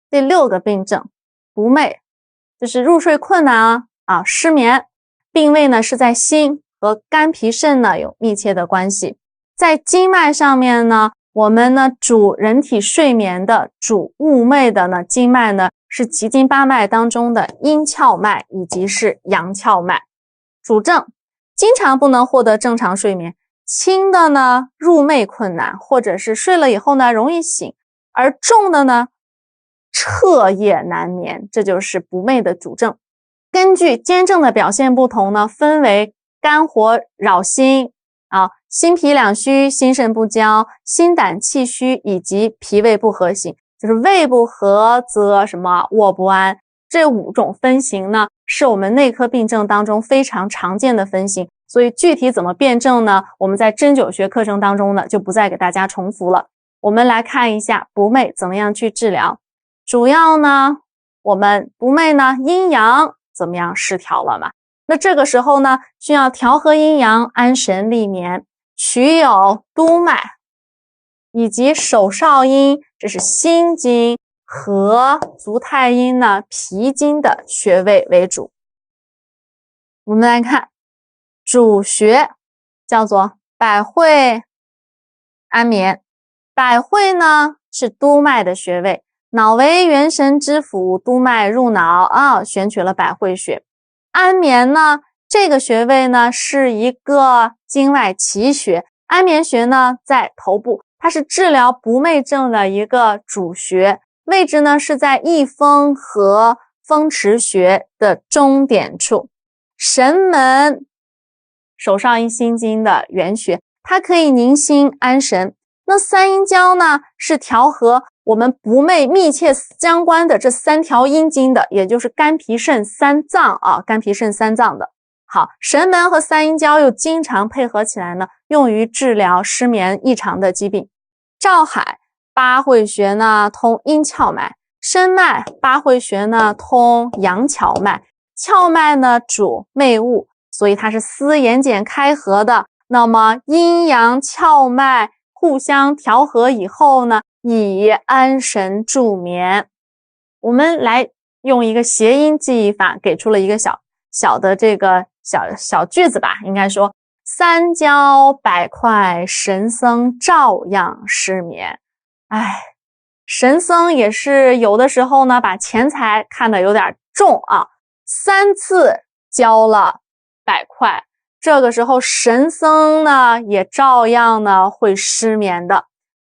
第6个病症，不寐，就是入睡困难失眠，病位呢是在心，和肝脾肾呢有密切的关系。在经脉上面呢，我们呢主人体睡眠的、主寤寐的呢经脉呢是奇经8脉当中的阴窍脉以及是阳窍脉。主症经常不能获得正常睡眠，轻的呢入寐困难，或者是睡了以后呢容易醒，而重的呢彻夜难眠，这就是不寐的主症。根据兼症的表现不同呢，分为肝火扰心心脾两虚、心肾不交、心胆气虚以及脾胃不和型，就是胃不和则什么卧不安。这5种分型呢，是我们内科病症当中非常常见的分型，所以具体怎么辨证呢，我们在针灸学课程当中呢就不再给大家重复了。我们来看一下不寐怎么样去治疗。主要呢，我们不寐呢阴阳怎么样失调了嘛？那这个时候呢，需要调和阴阳，安神利眠，取有督脉以及手少阴，这是心经和足太阴呢脾经的穴位为主。我们来看主穴叫做百会、安眠。百会呢是督脉的穴位，脑为元神之府，督脉入脑选取了百会穴。安眠呢，这个穴位呢是一个经外奇穴，安眠穴呢在头部，它是治疗不寐症的一个主穴，位置呢是在翳风和风池穴的中点处。神门手少阴心经的原穴，它可以宁心安神。那三阴交呢是调和我们不寐密切相关的这3条阴经的，也就是肝脾肾3脏肝脾肾3脏的。好，神门和三阴交又经常配合起来呢，用于治疗失眠异常的疾病。照海八会穴呢通阴窍脉，申脉八会穴呢通阳跷脉，窍脉呢主寐物，所以它是丝眼睑开合的。那么阴阳窍脉互相调和以后呢，以安神助眠。我们来用一个谐音记忆法，给出了一个小的这个小句子吧，应该说三焦百块，神僧照样失眠。神僧也是有的时候呢把钱财看得有点重3次交了100块，这个时候神僧呢也照样呢会失眠的。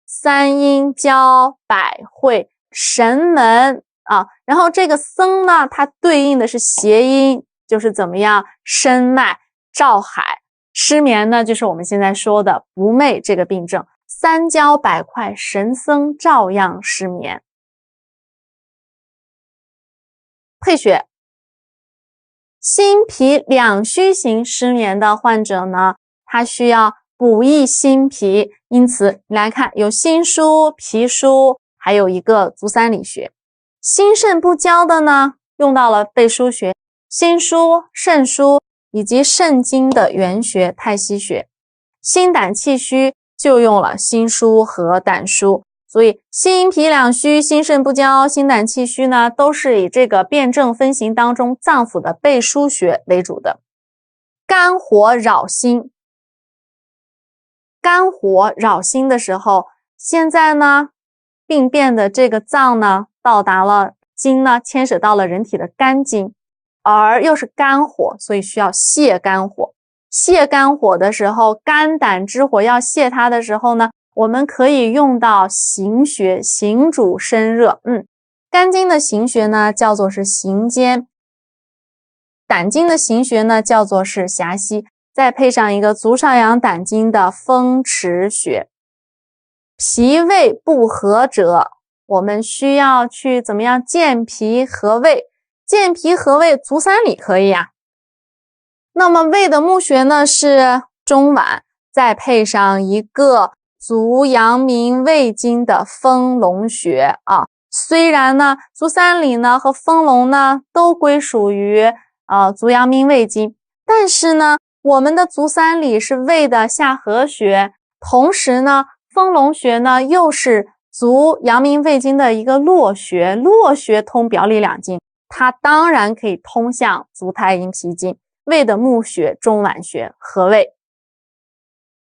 三阴交百会神门然后这个僧呢它对应的是谐音，就是怎么样申脉照海。失眠呢就是我们现在说的不寐这个病症，三焦百块，神僧照样失眠。配穴，心脾两虚型失眠的患者呢，他需要补益心脾，因此你来看有心腧、脾腧，还有一个足三里穴。心肾不交的呢，用到了背腧穴、心腧、肾腧以及肾经的原穴太溪穴。心胆气虚就用了心腧和胆腧。所以心脾两虚、心肾不交、心胆气虚呢，都是以这个辩证分型当中脏腑的背腧穴为主的。肝火扰心，肝火扰心的时候，现在呢病变的这个脏呢到达了经呢牵扯到了人体的肝经，而又是肝火，所以需要泻肝火。泻肝火的时候，肝胆之火要泻它的时候呢，我们可以用到行穴，行主身热。肝经的行穴呢叫做是行间，胆经的行穴呢叫做是狭溪，再配上一个足少阳胆经的风池穴。脾胃不和者，我们需要去怎么样健脾和胃？健脾和胃足三里可以那么胃的募穴呢是中脘，再配上一个足阳明胃经的丰隆穴虽然呢足三里呢和丰隆呢都归属于足阳明胃经，但是呢我们的足三里是胃的下合穴，同时呢丰隆穴呢又是足阳明胃经的一个络穴，络穴通表里两经，它当然可以通向足太阴脾经。胃的募穴、中脘穴、合胃。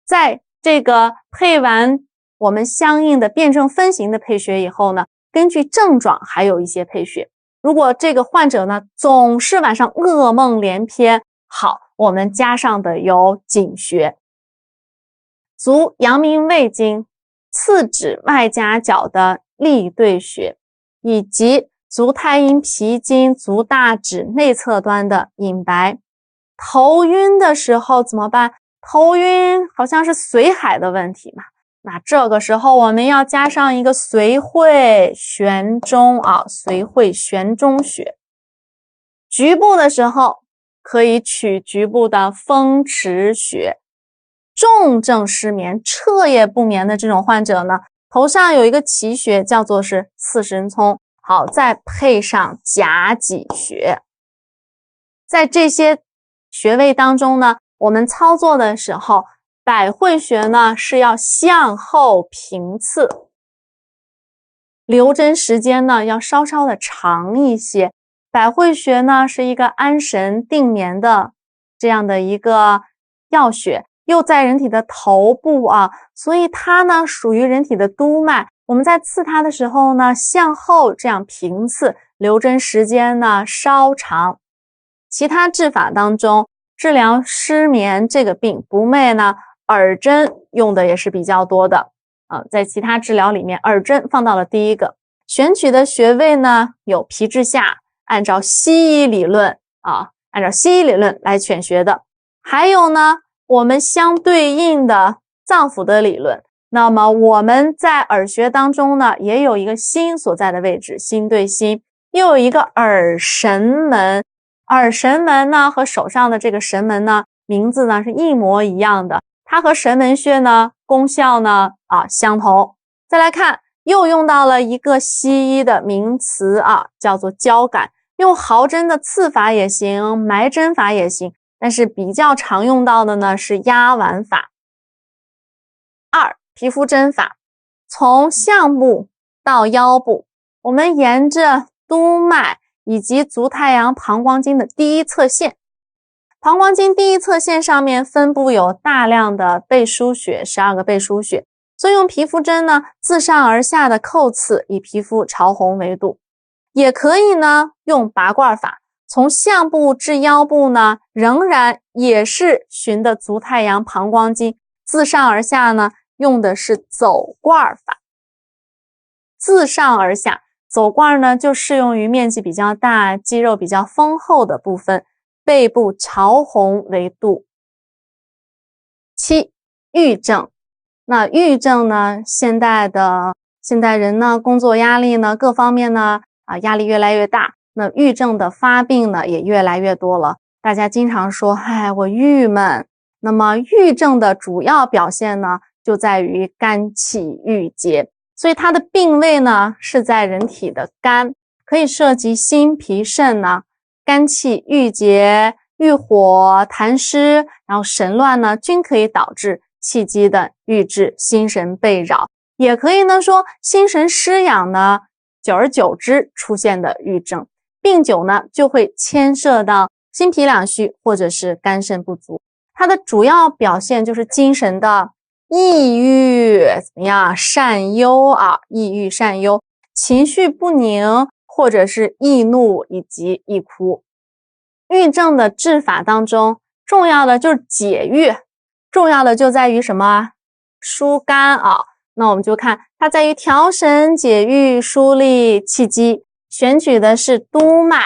在这个配完我们相应的辩证分型的配穴以后呢，根据症状还有一些配穴。如果这个患者呢总是晚上噩梦连篇，好，我们加上的有井穴。足阳明胃经次指外夹角的立对穴，以及足太阴脾经足大趾内侧端的隐白。头晕的时候怎么办？头晕好像是髓海的问题嘛，那这个时候我们要加上一个髓会悬中髓会悬中穴。局部的时候可以取局部的风池穴。重症失眠、彻夜不眠的这种患者呢，头上有一个奇穴，叫做是次神聪。好，再配上夹脊穴。在这些穴位当中呢，我们操作的时候，百会穴呢是要向后平刺，留针时间呢要稍稍的长一些。百会穴呢是一个安神定眠的这样的一个要穴，又在人体的头部所以它呢属于人体的督脉。我们在刺它的时候呢，向后这样平刺，留针时间呢稍长。其他治法当中，治疗失眠这个病不寐呢，耳针用的也是比较多的在其他治疗里面，耳针放到了第一个。选取的穴位呢有皮质下，按照西医理论来选穴的。还有呢，我们相对应的脏腑的理论。那么我们在耳穴当中呢，也有一个心所在的位置，心对心，又有一个耳神门。耳神门呢和手上的这个神门呢，名字呢是一模一样的，它和神门穴呢功效呢相同。再来看，又用到了一个西医的名词叫做交感，用毫针的刺法也行，埋针法也行，但是比较常用到的呢是压丸法。二，皮肤针法，从项部到腰部，我们沿着督脉以及足太阳膀胱经的第一侧线，膀胱经第一侧线上面分布有大量的背腧穴，12个背腧穴，所以用皮肤针呢自上而下的扣刺，以皮肤朝红为度。也可以呢用拔罐法，从项部至腰部呢仍然也是循的足太阳膀胱经，自上而下呢用的是走罐法。自上而下走罐呢就适用于面积比较大、肌肉比较丰厚的部分，背部朝红为度。7. 郁症。那郁症呢，现代人呢工作压力呢各方面呢压力越来越大，那郁症的发病呢也越来越多了。大家经常说我郁闷，那么郁症的主要表现呢就在于肝气郁结，所以它的病位呢是在人体的肝，可以涉及心脾肾呢，肝气郁结、郁火、痰湿，然后神乱呢均可以导致气机的郁滞，心神被扰。也可以呢说心神失养呢，久而久之出现的郁症，病久呢就会牵涉到心脾两虚或者是肝肾不足。它的主要表现就是精神的抑郁善忧抑郁善忧，情绪不宁，或者是易怒以及易哭。郁症的治法当中，重要的就是解郁，重要的就在于什么？疏肝那我们就看它在于调神解郁、疏利气机，选取的是督脉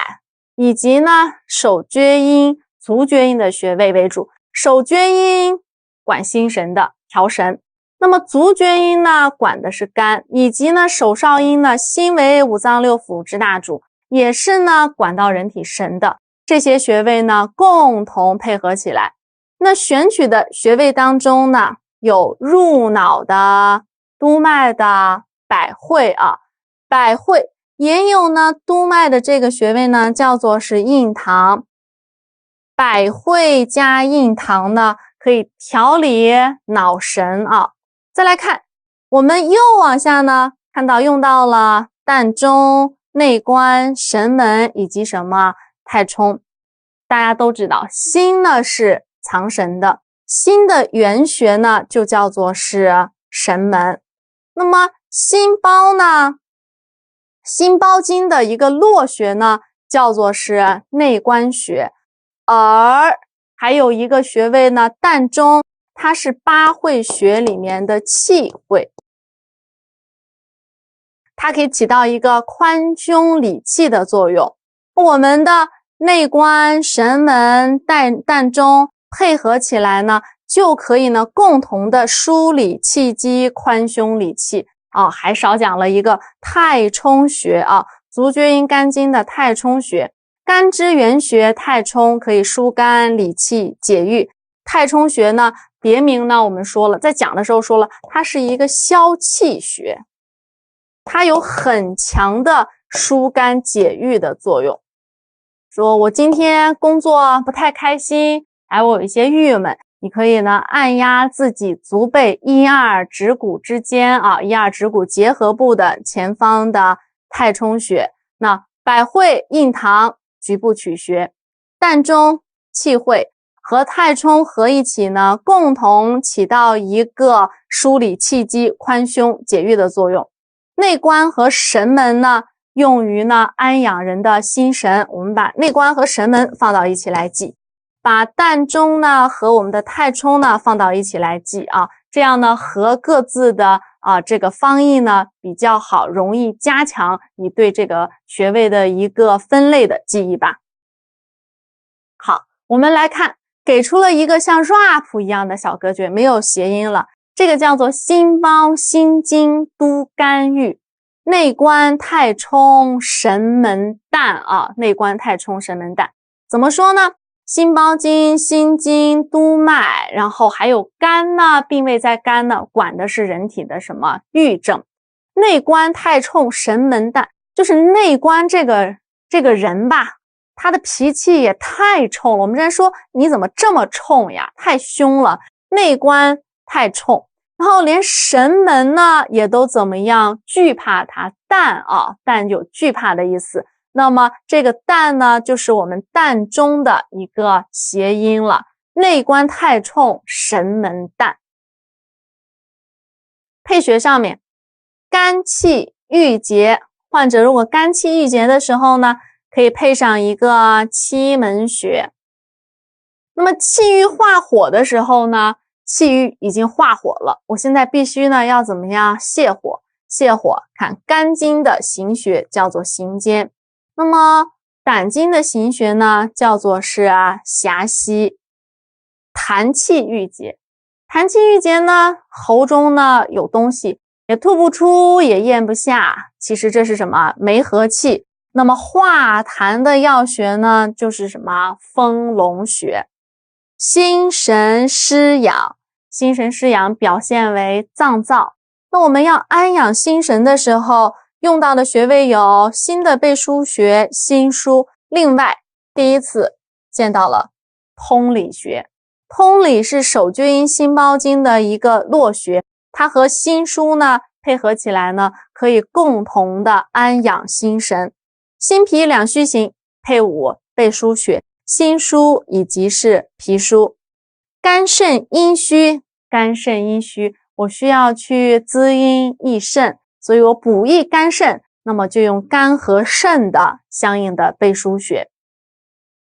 以及呢手厥阴、足厥阴的穴位为主。手厥阴管心神的调神，那么足厥阴呢管的是肝，以及呢手少阴呢心为五脏六腑之大主，也是呢管到人体神的。这些穴位呢共同配合起来，那选取的穴位当中呢有入脑的、督脉的、百会百会，也有呢督脉的这个穴位呢叫做是印堂。百会加印堂呢可以调理脑神再来看，我们又往下呢看到用到了膻中、内关、神门以及什么太冲。大家都知道心呢是藏神的，心的原穴呢就叫做是神门。那么心包呢，心包经的一个络穴呢叫做是内关穴，而还有一个穴位呢膻中，它是八会穴里面的气会，它可以起到一个宽胸理气的作用。我们的内关、神门、膻中配合起来呢，就可以呢共同的梳理气机、宽胸理气啊。还少讲了一个太冲穴啊，足厥阴肝经的太冲穴，肝之原穴太冲可以疏肝理气解郁。太冲穴呢，别名呢我们说了，在讲的时候说了，它是一个消气穴，它有很强的疏肝解郁的作用。说我今天工作不太开心，我有一些郁闷，你可以呢按压自己足背一二指骨之间啊，一二指骨结合部的前方的太冲穴。那百会、印堂、局部曲穴、膻中、气会和太冲合一起呢，共同起到一个梳理气机、宽胸解郁的作用。内关和神门呢，用于呢安养人的心神。我们把内关和神门放到一起来记，把膻中呢和我们的太冲呢放到一起来记啊，这样呢和各自的这个方义呢比较好，容易加强你对这个穴位的一个分类的记忆吧。好，我们来看，给出了一个像 rap 一样的小歌诀，没有谐音了。这个叫做心包、心经、督肝郁，内关、太冲、神门、膻啊，内关、太冲、神门、膻。怎么说呢？心包经、心经、督脉，然后还有肝呢，并位在肝呢，管的是人体的什么郁症。内关、太冲、神门、膻，就是内关这个人吧，他的脾气也太冲了。我们之前说你怎么这么冲呀？太凶了。内关太冲，然后连神门呢也都怎么样？惧怕它，膻啊，膻有惧怕的意思。那么这个膻呢，就是我们膻中的一个谐音了。内关太冲，神门膻。配穴上面，肝气郁结，患者如果肝气郁结的时候呢，可以配上一个期门穴。那么气郁化火的时候呢，气郁已经化火了，我现在必须呢要怎么样泻火？泻火，看肝经的行穴叫做行间，那么胆经的行穴呢叫做是狭溪。痰气郁结，痰气郁结呢，喉中呢有东西，也吐不出，也咽不下，其实这是什么？没和气。那么化痰的药穴呢，就是什么？丰隆穴。心神失养，心神失养表现为脏燥。那我们要安养心神的时候，用到的穴位有心的背腧穴、心腧。另外，第一次见到了通里穴。通里是手厥阴心包经的一个络穴，它和心腧呢配合起来呢，可以共同的安养心神。心脾两虚行，配伍背腧穴、心腧以及是脾腧。肝肾阴虚，肝肾阴虚，我需要去滋阴益肾，所以我补益肝肾，那么就用肝和肾的相应的背腧穴。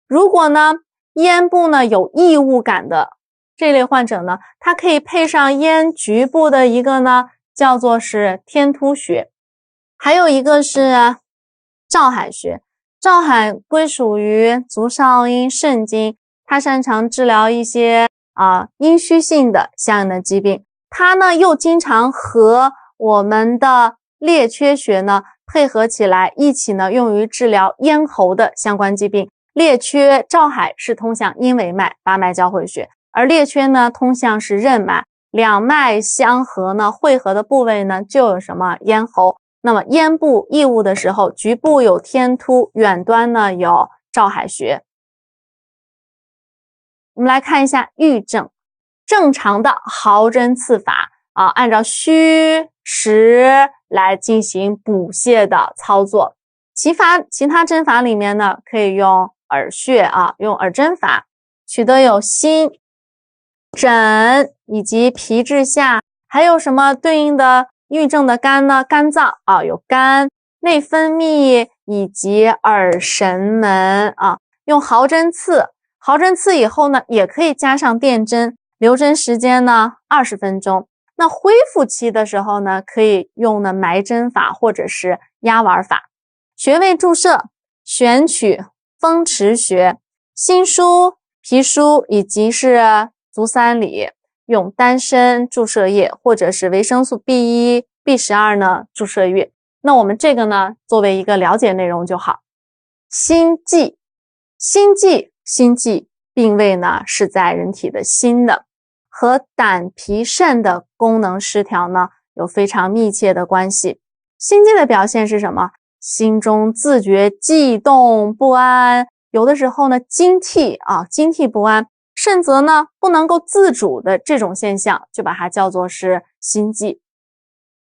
如果呢咽部呢有异物感的这类患者呢，它可以配上咽局部的一个呢叫做是天突穴，还有一个是照海穴。照海归属于足少阴肾经，它擅长治疗一些阴虚性的相应的疾病。它呢又经常和我们的列缺穴呢配合起来，一起呢用于治疗咽喉的相关疾病。列缺照海是通向阴维脉八脉交汇穴，而列缺呢通向是任脉，两脉相合呢汇合的部位呢就有什么？咽喉。那么咽部异物的时候，局部有天突，远端呢有照海穴。我们来看一下郁症，正常的毫针刺法按照虚实来进行补泻的操作。其他针法里面呢，可以用耳穴啊，用耳针法，取得有心、枕以及皮至下，还有什么对应的郁症的肝呢？肝脏啊，有肝、内分泌以及耳神门啊，用毫针刺。毫针刺以后呢，也可以加上电针，留针时间呢20分钟。那恢复期的时候呢，可以用呢埋针法或者是压丸法。穴位注射，选取风池穴、心腧、脾腧以及是足三里，用丹参注射液或者是维生素 B1、B12 呢注射液。那我们这个呢作为一个了解内容就好。心悸病位呢是在人体的心的，和胆脾肾的功能失调呢有非常密切的关系。心悸的表现是什么？心中自觉悸动不安，有的时候呢惊惕不安，甚则呢不能够自主的这种现象，就把它叫做是心悸。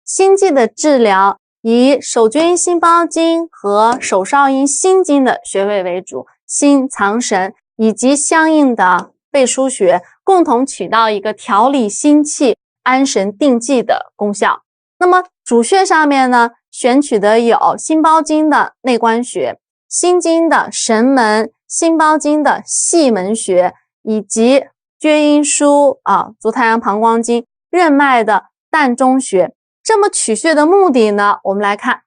心悸的治疗以手厥阴心包经和手少阴心经的穴位为主，心藏神以及相应的背腧穴共同起到一个调理心气、安神定悸的功效。那么主穴上面呢，选取的有心包经的内关穴、心经的神门、心包经的细门穴，以及厥阴腧足太阳膀胱经任脉的膻中穴。这么取穴的目的呢，我们来看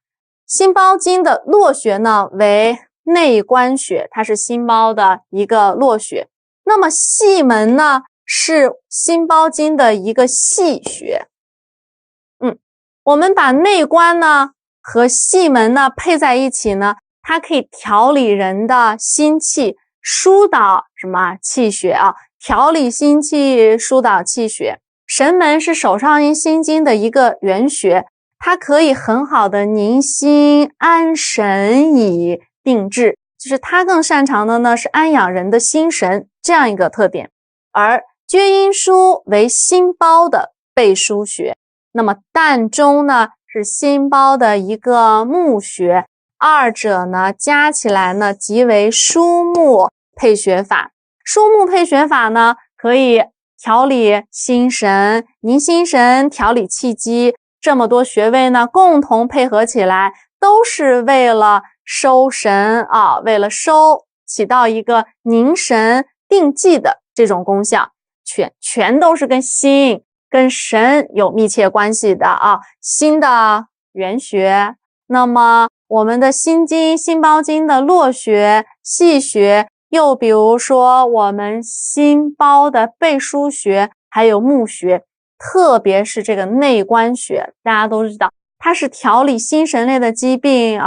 心包经的络穴呢为内关穴，它是心包的一个络穴。那么细门呢是心包经的一个细穴。我们把内关呢和细门呢配在一起呢，它可以调理人的心气，疏导什么气血啊？调理心气，疏导气血。神门是手少阴心经的一个原穴，它可以很好的宁心安神以定志，就是它更擅长的呢是安养人的心神这样一个特点。而厥阴腧为心包的背腧穴，那么膻中呢是心包的一个募穴，二者呢加起来呢即为枢木配穴法。枢木配穴法呢可以调理心神、宁心神、调理气机，这么多穴位呢共同配合起来，都是为了收神为了起到一个宁神定悸的这种功效，全都是跟心跟神有密切关系的心的原穴，那么我们的心经、心包经的络穴、细穴，又比如说我们心包的背腧穴，还有募穴，特别是这个内关穴，大家都知道它是调理心神类的疾病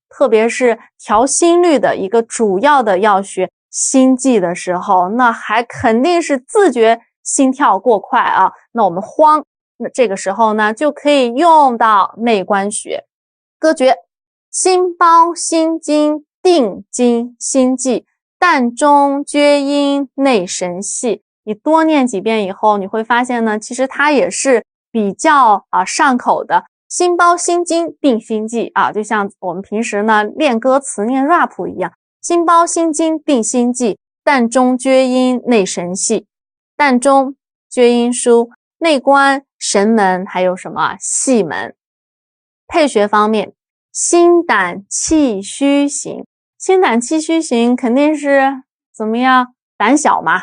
特别是调心率的一个主要的药穴。心悸的时候，那还肯定是自觉心跳过快那我们慌，那这个时候呢就可以用到内关穴。歌诀：心包心经定经心悸，膻中厥阴内神系。你多念几遍以后，你会发现呢，其实它也是比较上口的。心包心经定心悸就像我们平时呢练歌词念 rap 一样，心包心经定心悸，膻中厥阴内神系。膻中厥阴腧，内关神门，还有什么细门。配穴方面，心胆气虚型，心胆气虚型肯定是怎么样？胆小嘛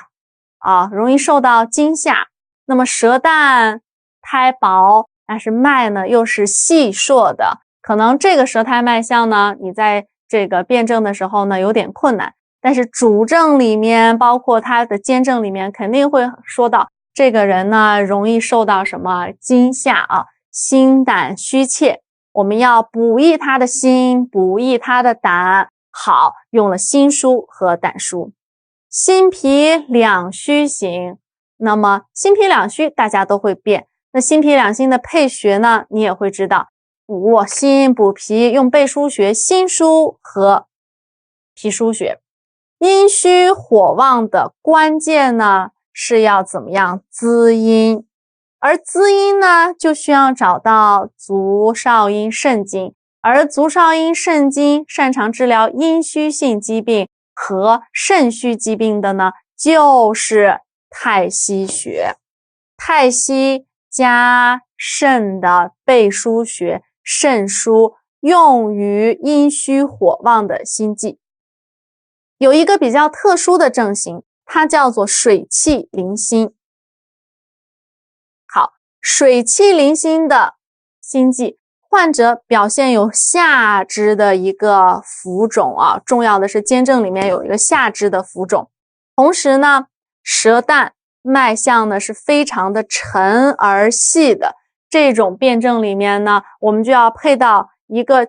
容易受到惊吓。那么舌淡苔薄，但是脉呢又是细硕的，可能这个舌苔脉象呢你在这个辩证的时候呢有点困难，但是主症里面包括他的兼证里面肯定会说到这个人呢容易受到什么惊吓心胆虚怯，我们要补益他的心，补益他的胆，好，用了心腧和胆腧。心脾两虚型，那么心脾两虚大家都会辨，那心脾两虚的配穴呢你也会知道，补心补脾，用背腧穴、心腧和脾腧穴。阴虚火旺的关键呢是要怎么样滋阴，而滋阴呢，就需要找到足少阴肾经，而足少阴肾经擅长治疗阴虚性疾病和肾虚疾病的呢，就是太溪穴。太溪加肾的背腧穴，肾腧用于阴虚火旺的心悸。有一个比较特殊的症型，它叫做水气凌心。好，水气凌心的心悸，患者表现有下肢的一个浮肿啊，重要的是肩症里面有一个下肢的浮肿，同时呢，舌淡，脉象呢是非常的沉而细的。这种辩证里面呢，我们就要配到一个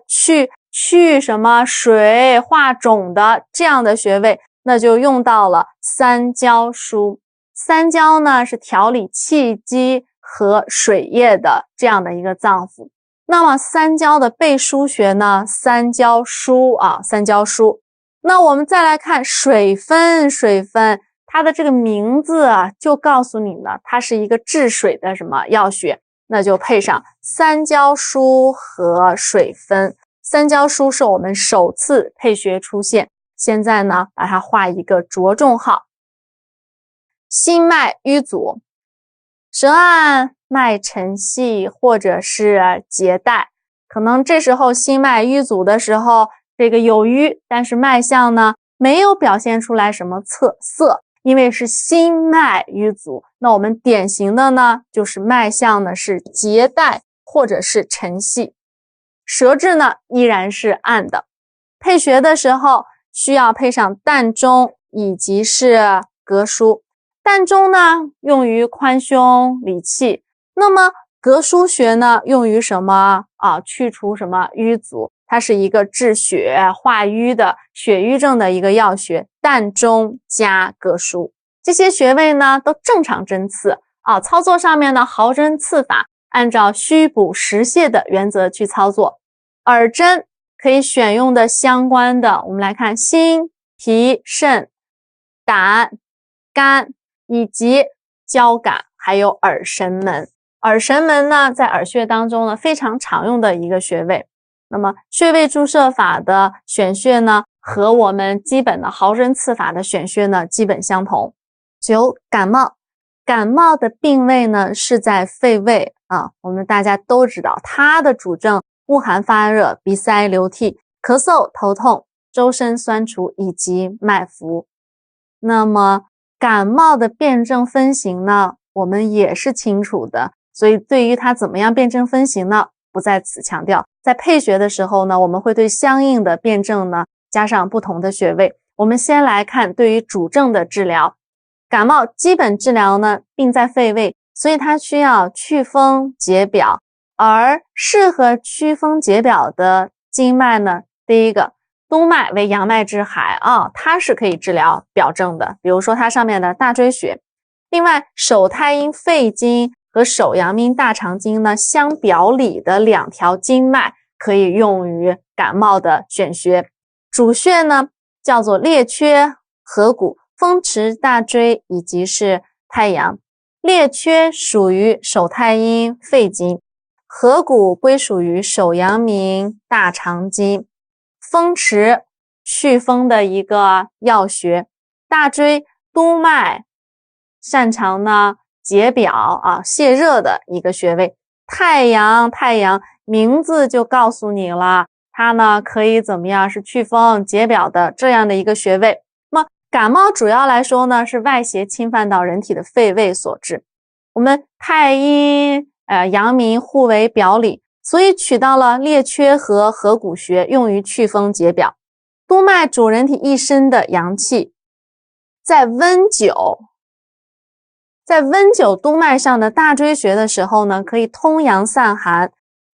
去什么水化肿的这样的穴位，那就用到了三焦腧。三焦呢是调理气机和水液的这样的一个脏腑。那么三焦的背腧穴呢，三焦腧啊，三焦腧。那我们再来看水分，它的这个名字啊，就告诉你呢，它是一个治水的什么药穴，那就配上三焦腧和水分。三焦腧是我们首次配穴出现，现在呢，把它画一个着重号。心脉瘀阻，舌岸脉沉细或者是结带，可能这时候心脉瘀阻的时候，这个有瘀，但是脉象呢没有表现出来什么侧色，因为是心脉瘀阻。那我们典型的呢，就是脉象呢是结带或者是沉细，舌质呢依然是暗的。配穴的时候需要配上膻中以及是膈腧。膻中呢用于宽胸理气，那么膈腧穴呢用于什么啊？去除什么瘀阻，它是一个治血化瘀的血瘀症的一个药穴。膻中加膈腧，这些穴位呢都正常针刺啊，操作上面呢毫针刺法，按照虚补实泻的原则去操作。耳针可以选用的相关的，我们来看心、脾、肾、胆、肝以及交感，还有耳神门。耳神门呢，在耳穴当中呢非常常用的一个穴位。那么穴位注射法的选穴呢，和我们基本的毫针刺法的选穴呢基本相同。9. 感冒，感冒的病位呢是在肺胃啊，我们大家都知道它的主症恶寒发热、鼻塞流涕、咳嗽、头痛、周身酸楚以及脉浮。那么感冒的辨证分型呢，我们也是清楚的，所以对于它怎么样辨证分型呢，不在此强调。在配穴的时候呢，我们会对相应的辨证呢加上不同的穴位。我们先来看对于主症的治疗。感冒基本治疗呢，病在肺胃，所以它需要祛风解表，而适合祛风解表的经脉呢，第一个督脉为阳脉之海啊，它是可以治疗表症的，比如说它上面的大椎穴。另外手太阴肺经和手阳明大肠经呢相表里的两条经脉可以用于感冒的选穴。主穴呢叫做列缺、合谷、风池、大椎以及是太阳。列缺属于手太阴肺经，合谷归属于手阳明大肠经，风池祛风的一个药穴，大椎督脉擅长呢解表啊泄热的一个穴位。太阳名字就告诉你了，它呢可以怎么样，是祛风解表的这样的一个穴位。那么感冒主要来说呢是外邪侵犯到人体的肺胃所致，我们太阴阳明互为表里，所以取到了列缺和合谷穴用于祛风解表。督脉主人体一身的阳气，在温灸督脉上的大椎穴的时候呢，可以通阳散寒；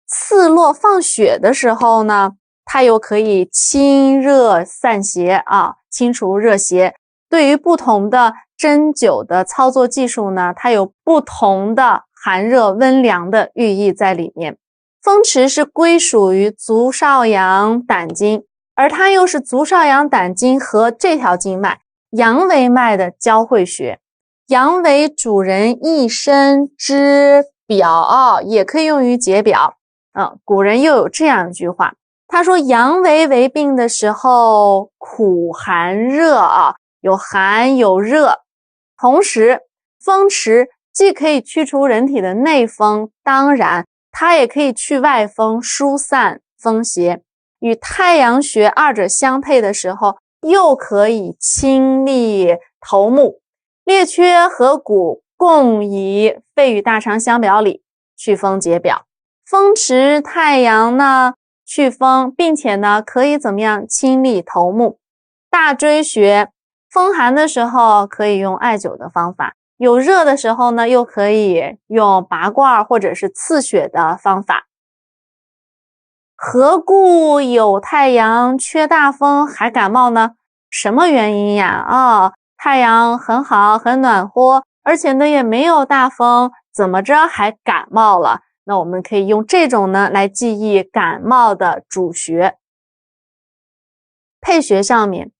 刺络放血的时候呢，它又可以清热散邪啊，清除热邪。对于不同的针灸的操作技术呢，它有不同的寒热温凉的寓意在里面。风池是归属于足少阳胆经，而它又是足少阳胆经和这条经脉阳维脉的交汇穴。阳为主人一身之表也可以用于解表。古人又有这样一句话，他说阳为病的时候苦寒热有寒有热，同时风池既可以驱除人体的内风，当然它也可以去外风，疏散风邪。与太阳穴二者相配的时候，又可以清利头目。列缺合谷共以肺与大肠相表里，祛风解表。风池太阳呢祛风，并且呢可以怎么样清利头目。大椎穴风寒的时候可以用艾灸的方法，有热的时候呢又可以用拔罐或者是刺血的方法。何故有太阳缺大风还感冒呢？什么原因呀？太阳很好很暖和，而且呢也没有大风，怎么着还感冒了？那我们可以用这种呢来记忆感冒的主穴。配穴上面，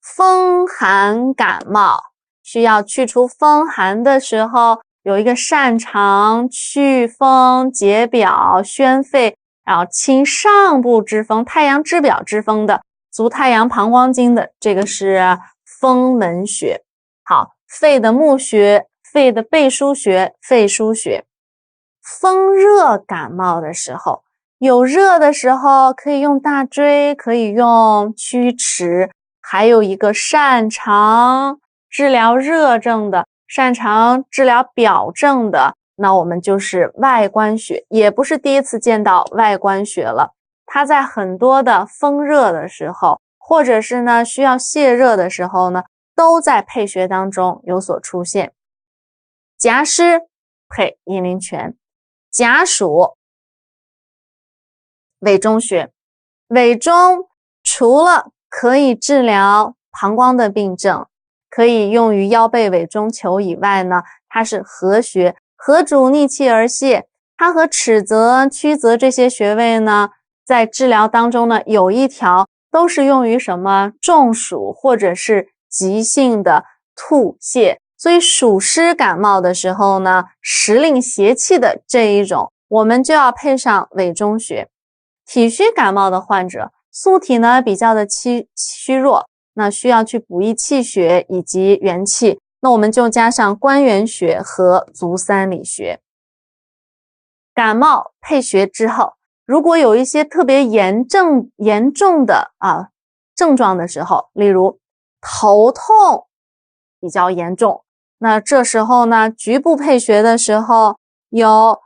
风寒感冒需要去除风寒的时候，有一个擅长祛风解表宣肺，然后清上部之风，太阳之表之风的足太阳膀胱经的，这个是风门穴。好，肺的募穴，肺的背腧穴，肺腧穴。风热感冒的时候，有热的时候可以用大椎，可以用曲池，还有一个擅长治疗热症的，擅长治疗表症的，那我们就是外关穴。也不是第一次见到外关穴了，它在很多的风热的时候，或者是呢需要泄热的时候呢，都在配穴当中有所出现。夹湿配阴陵泉，夹属委中穴。委中除了可以治疗膀胱的病症，可以用于腰背委中求以外呢，它是合穴，合主逆气而泄。它和尺泽、曲泽这些穴位呢，在治疗当中呢，有一条都是用于什么中暑或者是急性的吐泻。所以暑湿感冒的时候呢，时令邪气的这一种，我们就要配上委中穴。体虚感冒的患者，素体呢比较的虚弱，那需要去补益气血以及元气，那我们就加上关元穴和足三里穴。感冒配穴之后，如果有一些特别严重的症状的时候，例如头痛比较严重，那这时候呢，局部配穴的时候，有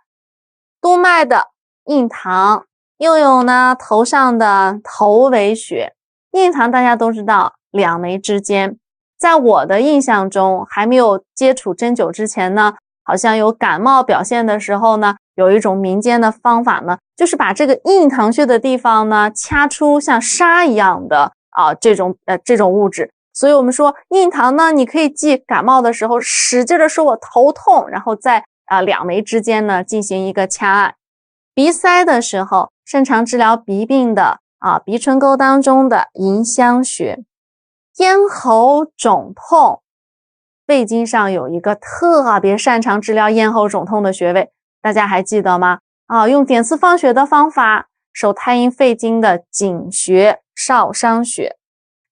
督脉的印堂，又有呢头上的头尾穴。印堂大家都知道，两眉之间，在我的印象中，还没有接触针灸之前呢，好像有感冒表现的时候呢，有一种民间的方法呢，就是把这个印堂穴的地方呢掐出像沙一样的这种物质。所以我们说印堂呢，你可以记感冒的时候使劲的说我头痛，然后在两眉之间呢进行一个掐按。鼻塞的时候，擅长治疗鼻病的鼻唇沟当中的迎香穴。咽喉肿痛，肺经上有一个特别擅长治疗咽喉肿痛的穴位，大家还记得吗？用点刺放血的方法，手太阴肺经的井穴、少商穴。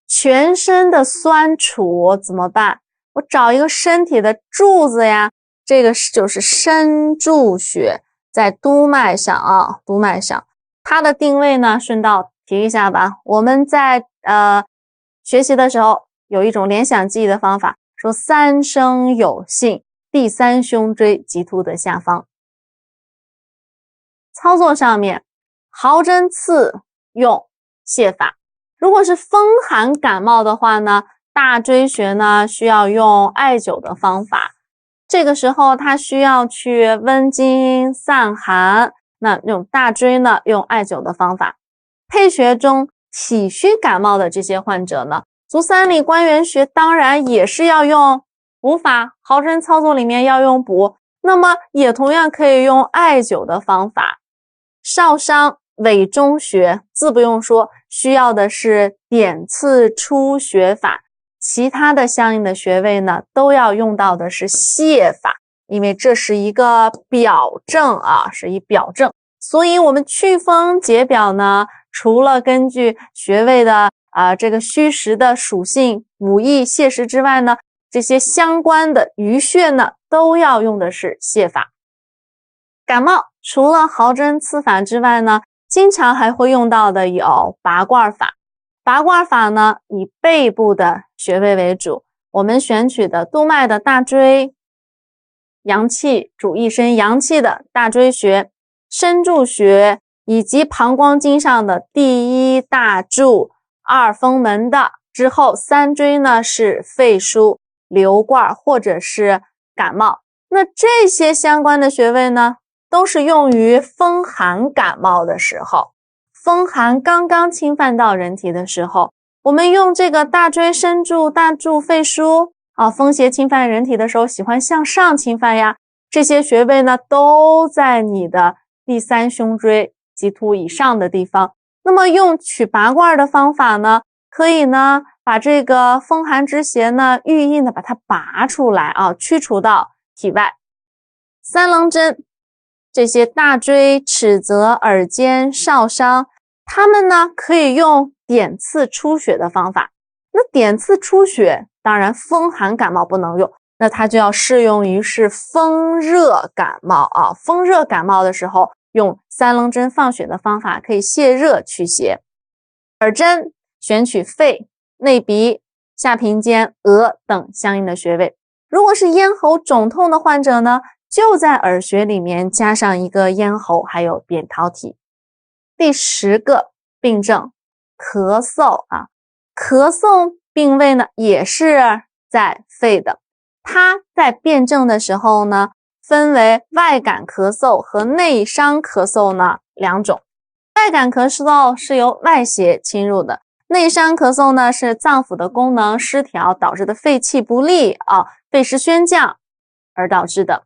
全身的酸楚怎么办？我找一个身体的柱子呀，这个就是身柱穴，在督脉上督脉上。它的定位呢，顺道提一下吧。我们在学习的时候有一种联想记忆的方法，说三生有幸，第三胸椎棘突的下方。操作上面，毫针刺用泻法。如果是风寒感冒的话呢，大椎穴呢需要用艾灸的方法。这个时候它需要去温经散寒，那用大椎呢用艾灸的方法。配穴中体虚感冒的这些患者呢，足三里关元穴当然也是要用补法，毫针操作里面要用补，那么也同样可以用艾灸的方法。少商委中穴字不用说，需要的是点刺出血法，其他的相应的穴位呢，都要用到的是泻法，因为这是一个表证啊，是一表证。所以我们祛风解表呢，除了根据穴位的这个虚实的属性、五益、泻实之外呢，这些相关的俞穴呢，都要用的是泻法。感冒除了毫针刺法之外呢，经常还会用到的有拔罐法。拔罐法呢，以背部的穴位为主，我们选取的督脉的大椎、阳气主一身阳气的大椎穴、身柱穴以及膀胱经上的第一大柱、二风门的，之后三椎呢是肺腧、流罐或者是感冒。那这些相关的穴位呢，都是用于风寒感冒的时候，风寒刚刚侵犯到人体的时候，我们用这个大椎、身柱、大柱、肺腧风邪侵犯人体的时候喜欢向上侵犯呀，这些穴位呢都在你的第三胸椎棘突以上的地方。那么用取拔罐的方法呢，可以呢把这个风寒之邪呢寓意呢把它拔出来驱除到体外。三棱针这些大椎、尺泽、耳尖、少商，它们呢可以用点刺出血的方法。那点刺出血当然风寒感冒不能用，那它就要适用于是风热感冒风热感冒的时候，用三棱针放血的方法可以泻热驱邪。耳针选取肺、内鼻、下平肩、额等相应的穴位。如果是咽喉肿痛的患者呢，就在耳穴里面加上一个咽喉还有扁桃体。第10个病症，咳嗽咳嗽病位呢也是在肺的，它在辨证的时候呢，分为外感咳嗽和内伤咳嗽呢两种。外感咳嗽是由外邪侵入的，内伤咳嗽呢是脏腑的功能失调导致的肺气不利肺湿宣降而导致的。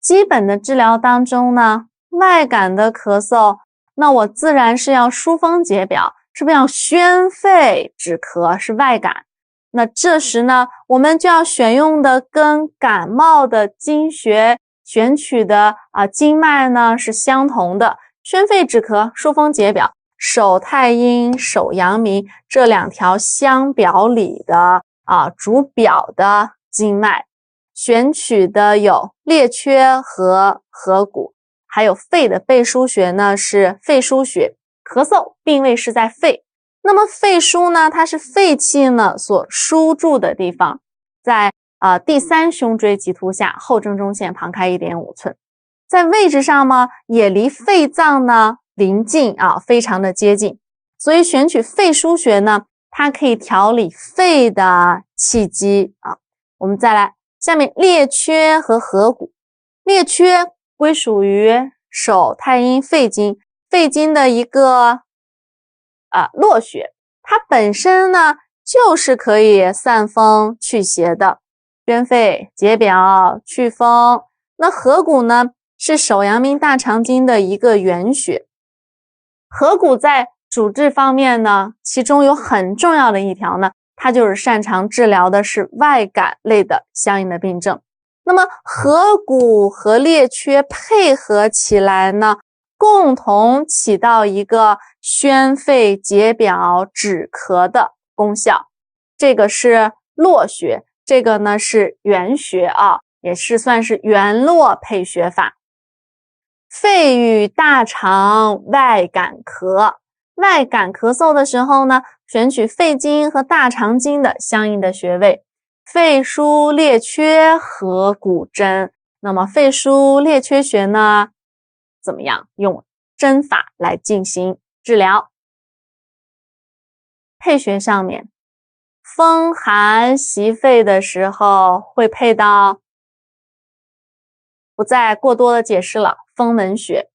基本的治疗当中呢，外感的咳嗽，那我自然是要疏风解表，是不是要宣肺止咳，是外感。那这时呢，我们就要选用的跟感冒的经穴选取的经脉呢是相同的，宣肺止咳、疏风解表，手太阴、手阳明这两条相表里的主表的经脉。选取的有列缺和合谷，还有肺的肺腧穴呢是肺腧穴。咳嗽病位是在肺，那么肺腧呢，它是肺气呢所输注的地方，在第三胸椎棘突下后正中线旁开 1.5 寸，在位置上呢也离肺脏呢临近非常的接近，所以选取肺腧穴呢，它可以调理肺的气机我们再来下面列缺和合谷。列缺归属于手太阴肺经，肺经的一个络穴，它本身呢就是可以散风祛邪的，宣肺解表祛风。那合谷呢是手阳明大肠经的一个原穴。合谷在主治方面呢，其中有很重要的一条呢，它就是擅长治疗的是外感类的相应的病症。那么合谷和列缺配合起来呢，共同起到一个宣肺解表止咳的功效。这个是络穴，这个呢是原穴也是算是原络配穴法。肺与大肠外感咳，外感咳嗽的时候呢，选取肺经和大肠经的相应的穴位，肺腧列缺合谷针。那么肺腧列缺穴呢，怎么样？用针法来进行治疗。配穴上面，风寒袭肺的时候会配到，不再过多的解释了，风门穴。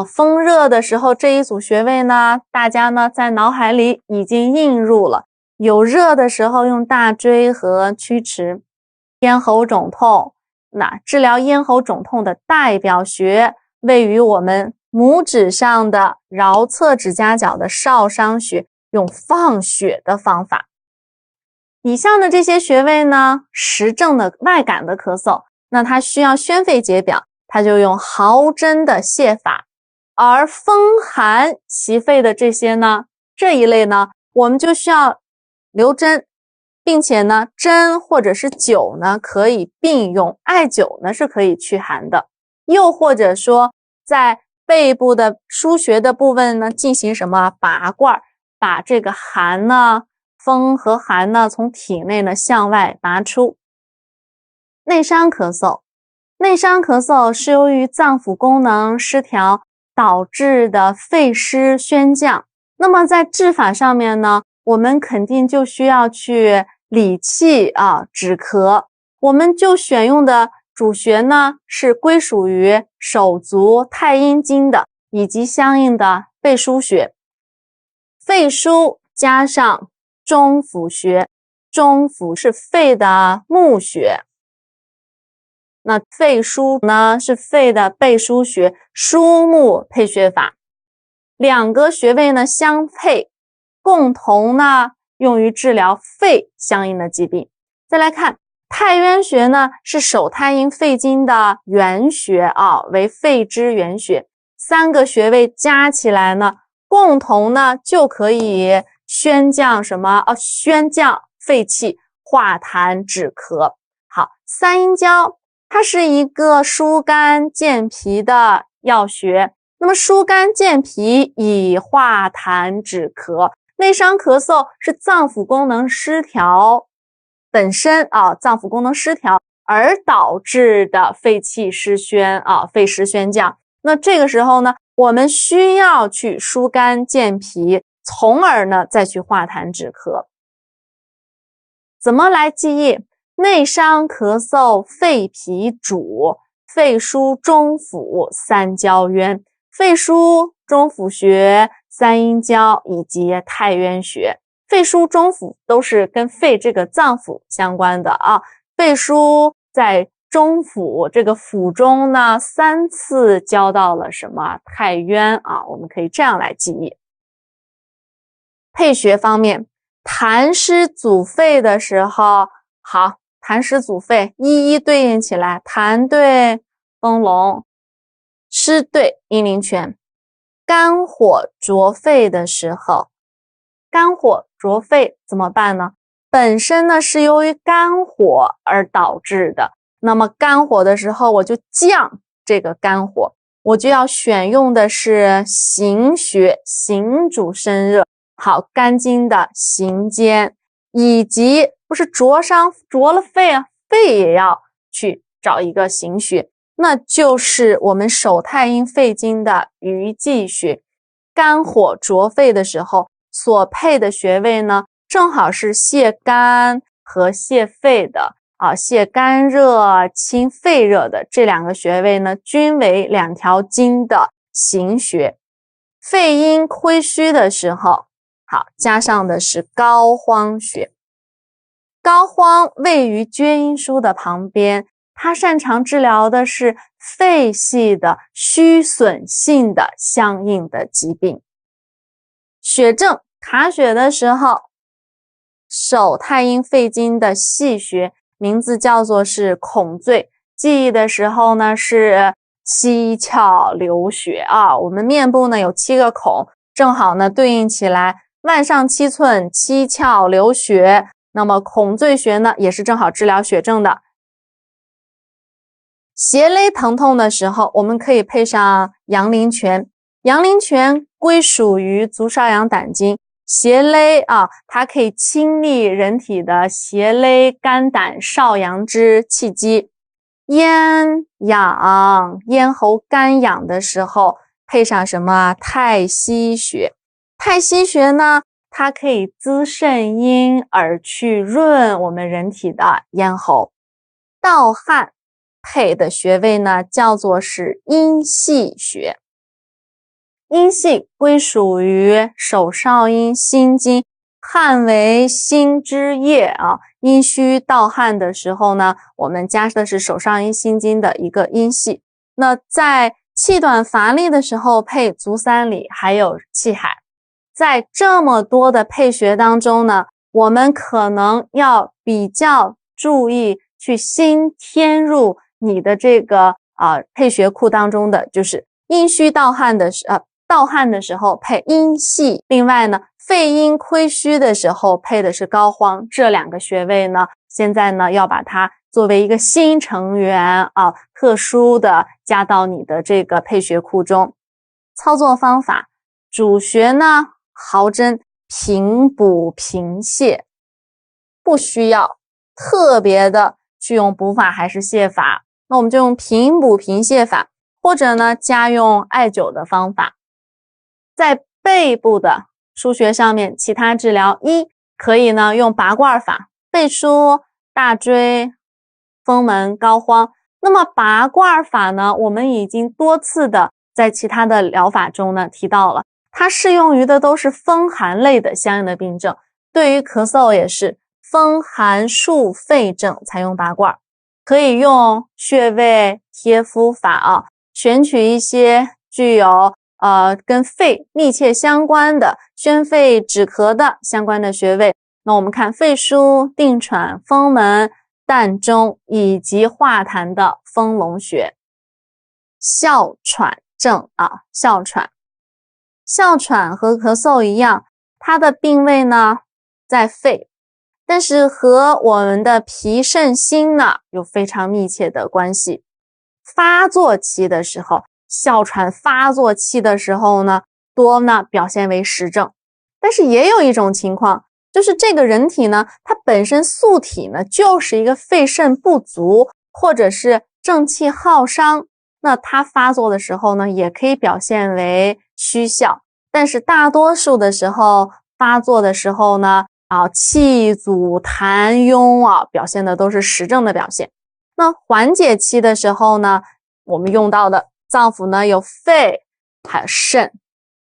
风热的时候这一组穴位呢，大家呢在脑海里已经映入了。有热的时候用大椎和曲池。咽喉肿痛，那治疗咽喉肿痛的代表穴位于我们拇指上的桡侧指甲角的少商穴，用放血的方法。以上的这些穴位呢，实证的外感的咳嗽，那它需要宣肺解表，它就用毫针的泻法。而风寒袭肺的这些呢，这一类呢，我们就需要留针，并且呢，针或者是灸呢可以并用，艾灸呢是可以驱寒的，又或者说在背部的腧穴的部分呢进行什么拔罐，把这个寒呢，风和寒呢从体内呢向外拔出。内伤咳嗽，内伤咳嗽是由于脏腑功能失调导致的肺湿宣降。那么在治法上面呢，我们肯定就需要去理气止咳。我们就选用的主穴呢是归属于手足太阴经的，以及相应的背腧穴。肺腧加上中府穴，中府是肺的募穴，那肺腧呢是肺的背腧穴，枢募配穴法，两个穴位呢相配，共同呢用于治疗肺相应的疾病。再来看太渊穴呢是手太阴肺经的原穴为肺之原穴，三个穴位加起来呢，共同呢就可以宣降什么宣降肺气，化痰止咳。好，三阴交它是一个疏肝健脾的药穴，那么疏肝健脾以化痰止咳。内伤咳嗽是脏腑功能失调本身脏腑功能失调而导致的肺气失宣肺湿宣降。那这个时候呢，我们需要去疏肝健脾，从而呢再去化痰止咳。怎么来记忆？内伤咳嗽肺脾主，肺腧中府三交渊，肺腧中府穴、三阴交以及太渊穴。肺腧中府都是跟肺这个脏腑相关的肺腧在中府这个府中呢3次交到了什么太渊我们可以这样来记忆。配穴方面，痰湿阻肺的时候，好，痰湿阻肺一一对应起来，痰对丰隆，湿对阴陵泉。肝火灼肺的时候，肝火灼肺怎么办呢？本身呢是由于肝火而导致的，那么肝火的时候我就降这个肝火，我就要选用的是行穴，行主身热，好，肝经的行间，以及不是灼了肺肺也要去找一个行穴，那就是我们手太阴肺经的鱼际穴。肝火灼肺的时候所配的穴位呢，正好是泻肝和泻肺的泻肝热清肺热的这两个穴位呢，均为两条经的行穴。肺阴亏虚的时候，好，加上的是膏肓穴。膏肓位于厥阴腧的旁边，它擅长治疗的是肺系的虚损性的相应的疾病。血症卡血的时候，手太阴肺经的细穴名字叫做是孔最，记忆的时候呢是七窍流血我们面部呢有7个孔，正好呢对应起来腕上7寸，七窍流血，那么孔最穴呢也是正好治疗血症的。胁肋疼痛的时候，我们可以配上阳陵泉。阳陵泉归属于足少阳胆经，胁肋它可以清利人体的胁肋、肝胆、少阳之气机。咽痒、咽喉干痒的时候，配上什么太溪穴。太溪穴呢，它可以滋肾阴而去润我们人体的咽喉。盗汗配的穴位呢，叫做是阴系穴。阴系归属于手少阴心经，汗为心之液阴虚盗汗的时候呢，我们加的是手少阴心经的一个阴系。那在气短乏力的时候配足三里还有气海。在这么多的配穴当中呢，我们可能要比较注意去新添入你的这个配穴库当中的，就是阴虚盗汗的时候配阴细，另外呢肺阴亏虚的时候配的是膏肓，这2个穴位呢现在呢要把它作为一个新成员特殊的加到你的这个配穴库中。操作方法，主穴呢毫针平补平泻，不需要特别的去用补法还是泻法，那我们就用平补平泻法，或者呢加用艾灸的方法。在背部的腧穴上面，其他治疗可以呢用拔罐法，背腧、大椎、风门、膏肓。那么拔罐法呢，我们已经多次的在其他的疗法中呢提到了，它适用于的都是风寒类的相应的病症，对于咳嗽也是风寒数肺症采用拔罐，可以用穴位贴敷法选取一些具有跟肺密切相关的宣肺止咳的相关的穴位。那我们看肺腧、定喘、风门、膻中以及化痰的丰隆穴。哮喘症哮喘和咳嗽一样，它的病位呢在肺，但是和我们的脾肾心呢有非常密切的关系。发作期的时候，哮喘发作期的时候呢，多呢表现为实症。但是也有一种情况，就是这个人体呢，它本身素体呢就是一个肺肾不足，或者是正气耗伤，那它发作的时候呢，也可以表现为虚哮。但是大多数的时候发作的时候呢，气阻痰壅表现的都是实症的表现。那缓解期的时候呢，我们用到的脏腑呢有肺还有肾。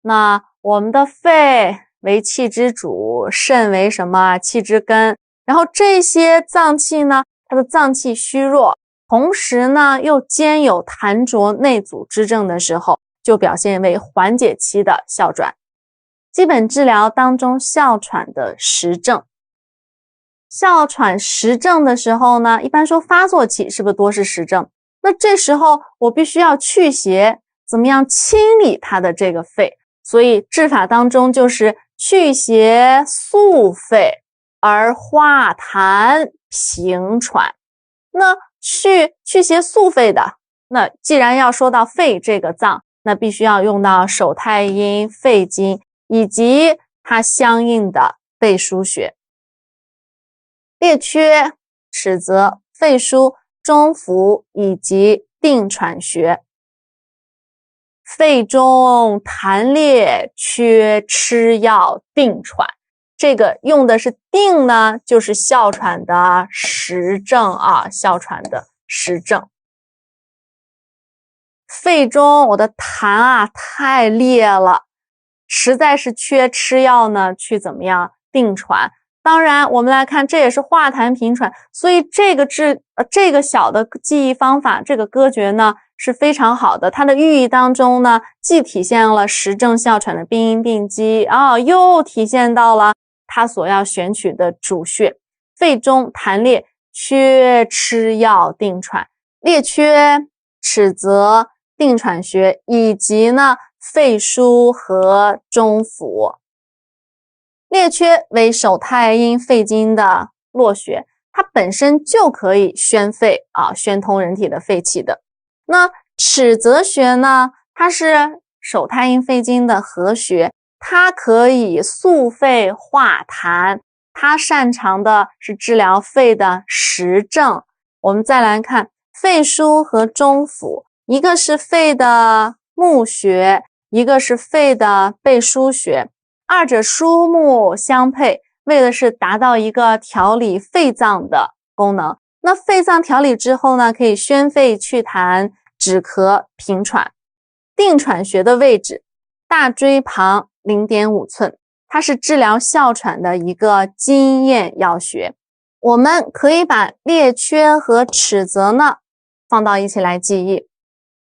那我们的肺为气之主，肾为什么？气之根。然后这些脏器呢，它的脏器虚弱，同时呢又兼有痰浊内阻之症的时候，就表现为缓解期的哮喘。基本治疗当中哮喘的实症，哮喘实症的时候呢，一般说发作期是不是多是实症？那这时候我必须要去邪，怎么样清理它的这个肺？所以治法当中就是去邪肃肺而化痰平喘。那去邪肃肺的，那既然要说到肺这个脏，那必须要用到手太阴、肺经以及它相应的背腧穴。列缺、尺泽、肺腧、中府以及定喘穴。肺中痰裂、缺、吃药、定喘，这个用的是定呢，就是哮喘的实症哮喘的实症。肺中我的痰太裂了，实在是缺吃药呢，去怎么样定喘。当然我们来看，这也是化痰平喘，所以这个小的记忆方法，这个歌诀呢是非常好的。它的寓意当中呢，既体现了实症哮喘的病因病机又体现到了它所要选取的主穴。肺中痰裂、缺吃药、定喘，列缺、尺泽、定喘穴以及呢肺腧和中府。列缺为手太阴肺经的络穴，它本身就可以宣肺宣通人体的肺气的。那尺泽穴呢，它是手太阴肺经的合穴，它可以肃肺化痰，它擅长的是治疗肺的实症。我们再来看肺腧和中府，一个是肺的募穴，一个是肺的背腧穴，二者疏木相配，为的是达到一个调理肺脏的功能。那肺脏调理之后呢，可以宣肺祛痰、止咳平喘。定喘穴的位置，大椎旁 0.5 寸，它是治疗哮喘的一个经验要穴。我们可以把列缺和尺泽呢放到一起来记忆。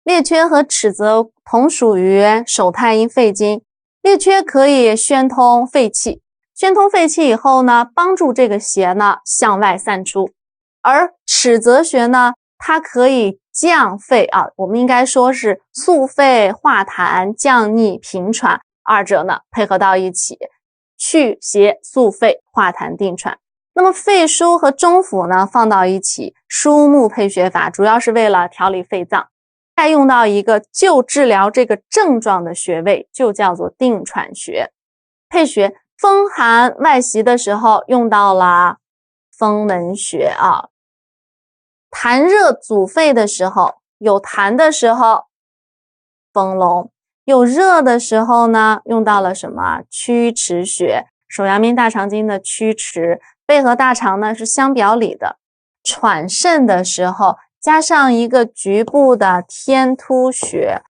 列缺和尺泽同属于手太阴肺经，列缺可以宣通肺气，宣通肺气以后呢，帮助这个邪呢向外散出。而尺泽穴呢，它可以降肺啊，我们应该说是速肺化痰、降逆平喘，二者呢配合到一起，祛邪速肺化痰定喘。那么肺腧和中府呢放到一起，疏木配穴法主要是为了调理肺脏。再用到一个就治疗这个症状的穴位，就叫做定喘穴。配穴风寒外袭的时候用到了风门穴啊，痰热阻肺的时候，有痰的时候丰隆，有热的时候呢用到了什么？曲池穴，手阳明大肠经的曲池，肺和大肠呢是相表里的。喘甚的时候加上一个局部的天突穴，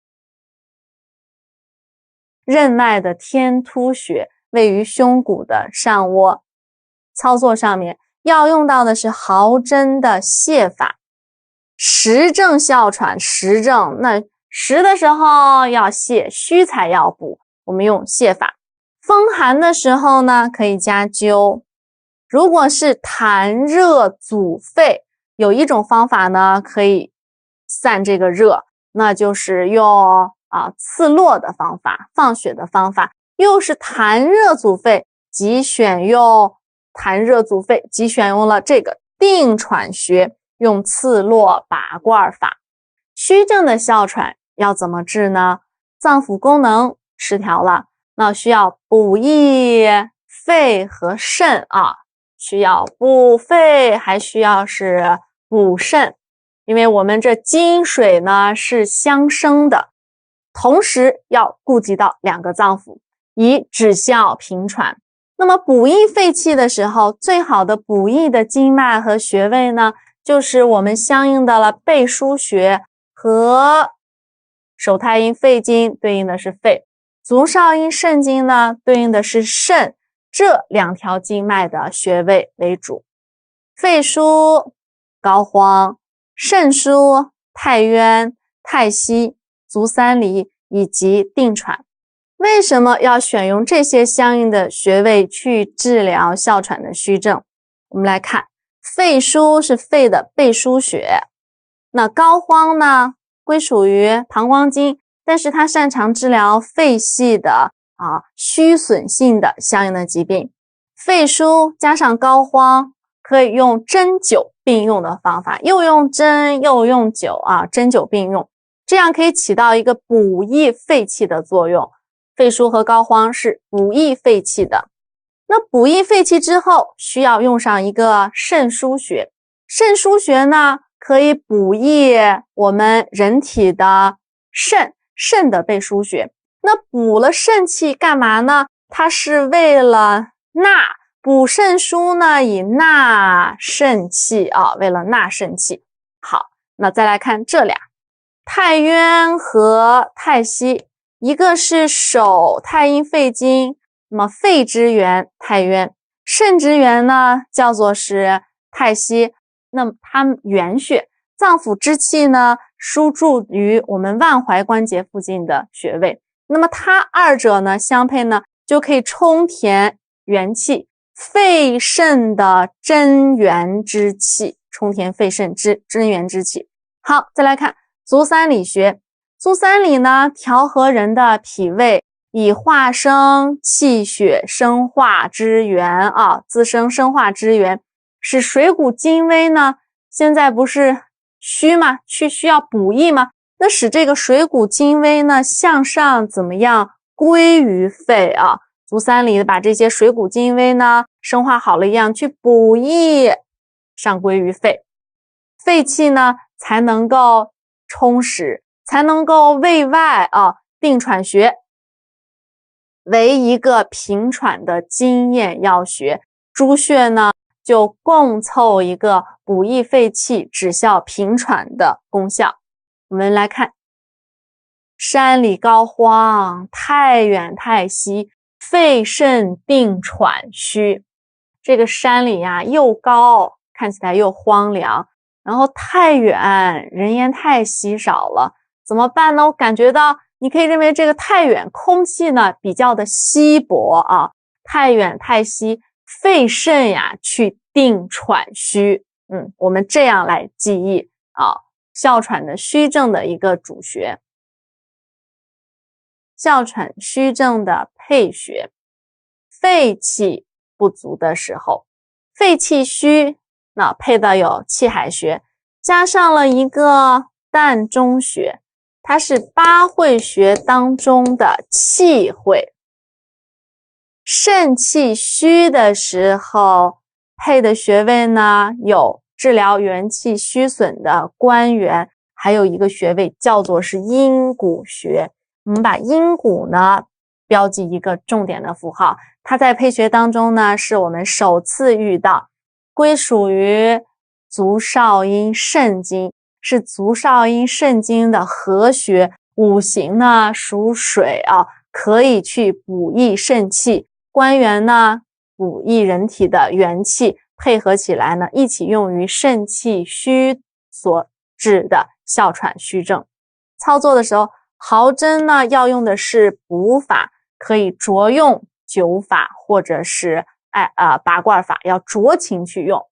任脉的天突穴位于胸骨的上窝。操作上面要用到的是毫针的泻法。实症哮喘，实症那实的时候要泻，虚才要补，我们用泻法。风寒的时候呢可以加灸。如果是痰热阻肺，有一种方法呢可以散这个热，那就是用刺络的方法，放血的方法。又是痰热阻肺，即选用了这个定喘穴，用刺络拔罐法。虚症的哮喘要怎么治呢？脏腑功能失调了，那需要补益肺和肾啊，需要补肺，还需要是补肾，因为我们这金水呢是相生的，同时要顾及到两个脏腑，以止哮平喘。那么补益肺气的时候，最好的补益的经脉和穴位呢，就是我们相应的了背腧穴和手太阴肺经对应的是肺，足少阴肾经呢对应的是肾，这两条经脉的穴位为主。肺腧膏肓，肾腧太渊、太溪、足三里以及定喘。为什么要选用这些相应的穴位去治疗哮喘的虚症？我们来看，肺腧是肺的背腧穴，那膏肓呢归属于膀胱经，但是它擅长治疗肺系的虚损性的相应的疾病。肺腧加上膏肓，可以用针灸并用的方法，又用针又用灸针灸并用，这样可以起到一个补益肺气的作用。肺腧和膏肓是补益肺气的。那补益肺气之后，需要用上一个肾腧穴。肾腧穴呢，可以补益我们人体的肾的背腧穴。那补了肾气干嘛呢？它是为了纳，补肾腧呢，以纳肾气为了纳肾气。好，那再来看这俩，太渊和太溪。一个是手太阴肺经，那么肺之源太渊，肾之源呢叫做是太溪。那么它们原穴，脏腑之气呢输注于我们腕踝关节附近的穴位，那么它二者呢相配呢，就可以充填元气，肺肾的真元之气，充填肺肾真元之气。好，再来看足三里穴。足三里呢，调和人的脾胃，以化生气血生化之源滋生生化之源，使水谷精微呢，现在不是虚吗？需要补益吗？那使这个水谷精微呢向上怎么样归于肺足三里把这些水谷精微呢生化好了一样去补益，上归于肺，肺气呢才能够充实，才能够卫外定喘穴为一个平喘的经验要穴，诸穴呢就共凑一个补益肺气、止哮平喘的功效。我们来看山里膏肓，太远太溪，肺肾定喘虚。这个山里又高，看起来又荒凉，然后太远，人烟太稀少了，怎么办呢？我感觉到你可以认为这个太远，空气呢比较的稀薄太远太稀，费肾呀去定喘虚。我们这样来记忆啊，哮喘的虚症的一个主穴。哮喘虚症的配穴，肺气不足的时候，肺气虚，那配的有气海穴，加上了一个膻中穴，它是八会穴当中的气会。肾气虚的时候，配的穴位呢，有治疗元气虚损的关元，还有一个穴位叫做是阴谷穴。我们把阴谷呢标记一个重点的符号，它在配穴当中呢是我们首次遇到，归属于足少阴肾经，是足少阴肾经的合穴，五行呢属水啊，可以去补益肾气，关元呢补益人体的元气，配合起来呢一起用于肾气虚所致的哮喘虚症。操作的时候，毫针呢要用的是补法，可以着用灸法或者是拔罐法，要酌情去用。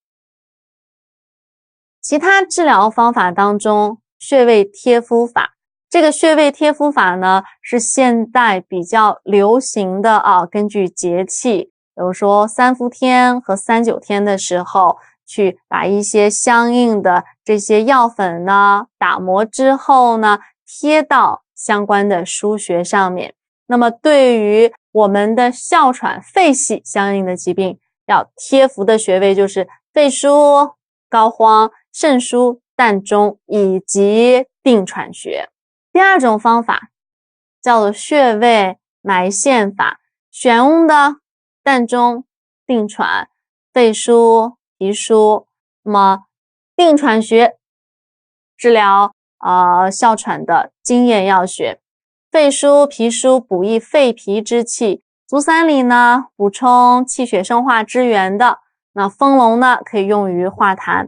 其他治疗方法当中，穴位贴敷法，这个穴位贴敷法呢是现代比较流行的啊，根据节气，比如说三伏天和39天的时候，去把一些相应的这些药粉呢打磨之后呢，贴到相关的腧穴上面。那么对于我们的哮喘肺系相应的疾病，要贴敷的穴位就是肺腧、膏肓、肾腧、膻中以及定喘穴。第二种方法叫做穴位埋线法，选用的膻中、定喘、肺腧、脾腧。那么定喘穴治疗哮喘的经验要穴，肺腧、脾腧补益肺脾之气，足三里呢补充气血生化之源的，那丰隆呢可以用于化痰。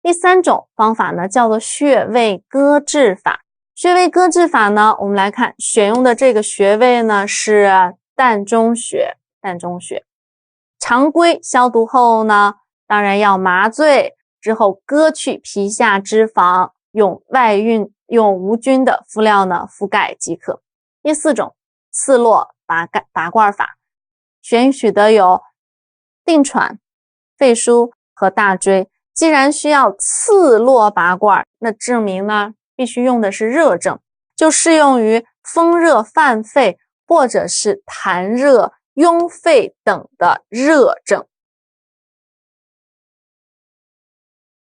第三种方法呢叫做穴位搁置法，穴位搁置法呢，我们来看选用的这个穴位呢是膻中穴。常规消毒后呢，当然要麻醉之后割去皮下脂肪，用无菌的敷料呢覆盖即可。第四种刺络拔罐法，选取的有定喘、肺腧和大椎。既然需要刺络拔罐，那证明呢必须用的是热症，就适用于风热犯肺或者是痰热壅肺等的热症。